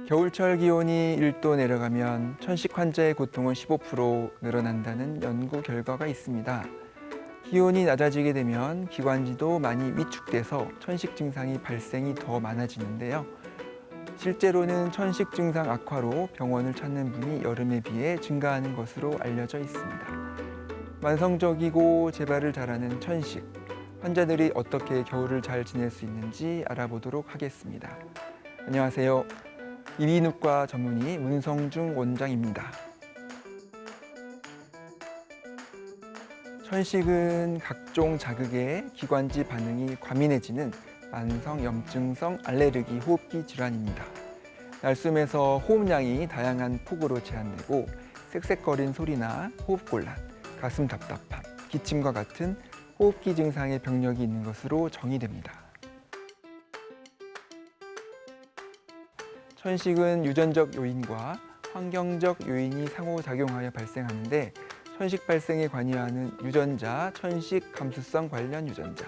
겨울철 기온이 1도 내려가면 천식 환자의 고통은 15% 늘어난다는 연구 결과가 있습니다. 기온이 낮아지게 되면 기관지도 많이 위축돼서 천식 증상이 발생이 더 많아지는데요. 실제로는 천식 증상 악화로 병원을 찾는 분이 여름에 비해 증가하는 것으로 알려져 있습니다. 만성적이고 재발을 잘하는 천식, 환자들이 어떻게 겨울을 잘 지낼 수 있는지 알아보도록 하겠습니다. 안녕하세요. 이비인후과 전문의 문성중 원장입니다. 천식은 각종 자극에 기관지 반응이 과민해지는 만성 염증성 알레르기 호흡기 질환입니다. 날숨에서 호흡량이 다양한 폭으로 제한되고 쌕쌕거린 소리나 호흡곤란, 가슴 답답함, 기침과 같은 호흡기 증상의 병력이 있는 것으로 정의됩니다. 천식은 유전적 요인과 환경적 요인이 상호작용하여 발생하는데 천식 발생에 관여하는 유전자, 천식 감수성 관련 유전자,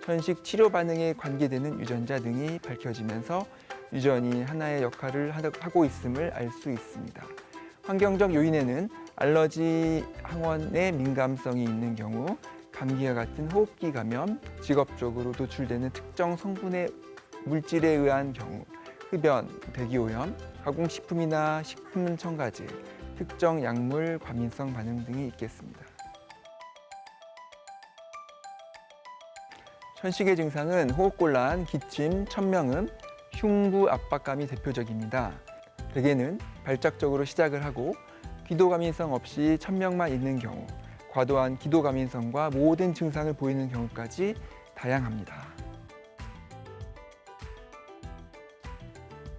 천식 치료 반응에 관계되는 유전자 등이 밝혀지면서 유전이 하나의 역할을 하고 있음을 알 수 있습니다. 환경적 요인에는 알러지 항원의 민감성이 있는 경우, 감기와 같은 호흡기 감염, 직업적으로 노출되는 특정 성분의 물질에 의한 경우, 흡연, 대기오염, 가공식품이나 식품 첨가제, 특정 약물 과민성 반응 등이 있겠습니다. 천식의 증상은 호흡곤란, 기침, 천명음, 흉부 압박감이 대표적입니다. 대개는 발작적으로 시작을 하고 기도감인성 없이 천명만 있는 경우, 과도한 기도감인성과 모든 증상을 보이는 경우까지 다양합니다.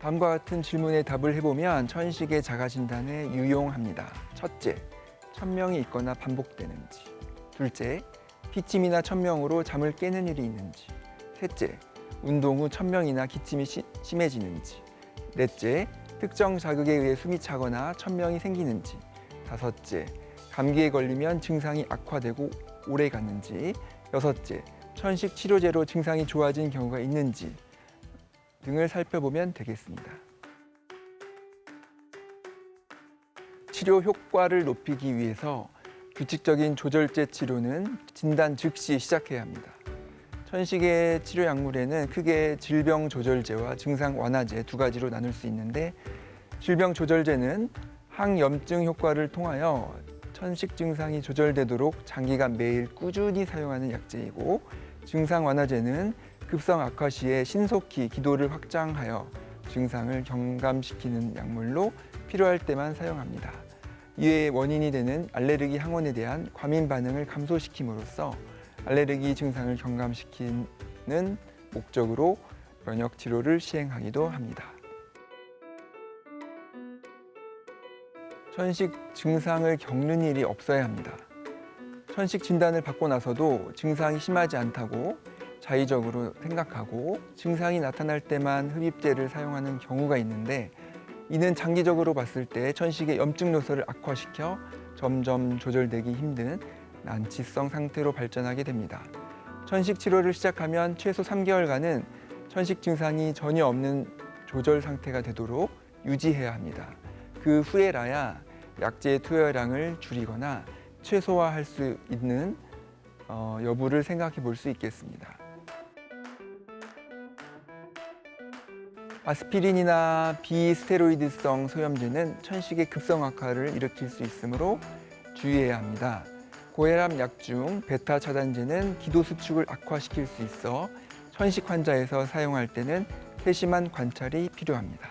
다음과 같은 질문에 답을 해보면 천식의 자가진단에 유용합니다. 첫째, 천명이 있거나 반복되는지. 둘째, 기침이나 천명으로 잠을 깨는 일이 있는지. 셋째, 운동 후 천명이나 기침이 심해지는지. 넷째, 특정 자극에 의해 숨이 차거나 천명이 생기는지. 다섯째, 감기에 걸리면 증상이 악화되고 오래 갔는지. 여섯째, 천식 치료제로 증상이 좋아진 경우가 있는지 등을 살펴보면 되겠습니다. 치료 효과를 높이기 위해서 규칙적인 조절제 치료는 진단 즉시 시작해야 합니다. 천식의 치료 약물에는 크게 질병 조절제와 증상 완화제 두 가지로 나눌 수 있는데, 질병 조절제는 항염증 효과를 통하여 천식 증상이 조절되도록 장기간 매일 꾸준히 사용하는 약제이고, 증상 완화제는 급성 악화 시에 신속히 기도를 확장하여 증상을 경감시키는 약물로 필요할 때만 사용합니다. 이에 원인이 되는 알레르기 항원에 대한 과민 반응을 감소시킴으로써 알레르기 증상을 경감시키는 목적으로 면역 치료를 시행하기도 합니다. 천식 증상을 겪는 일이 없어야 합니다. 천식 진단을 받고 나서도 증상이 심하지 않다고 자의적으로 생각하고 증상이 나타날 때만 흡입제를 사용하는 경우가 있는데, 이는 장기적으로 봤을 때 천식의 염증 요소를 악화시켜 점점 조절되기 힘든 난치성 상태로 발전하게 됩니다. 천식 치료를 시작하면 최소 3개월간은 천식 증상이 전혀 없는 조절 상태가 되도록 유지해야 합니다. 그 후에라야 약제의 투여량을 줄이거나 최소화할 수 있는 여부를 생각해 볼 수 있겠습니다. 아스피린이나 비스테로이드성 소염제는 천식의 급성 악화를 일으킬 수 있으므로 주의해야 합니다. 고혈압 약 중 베타 차단제는 기도 수축을 악화시킬 수 있어 천식 환자에서 사용할 때는 세심한 관찰이 필요합니다.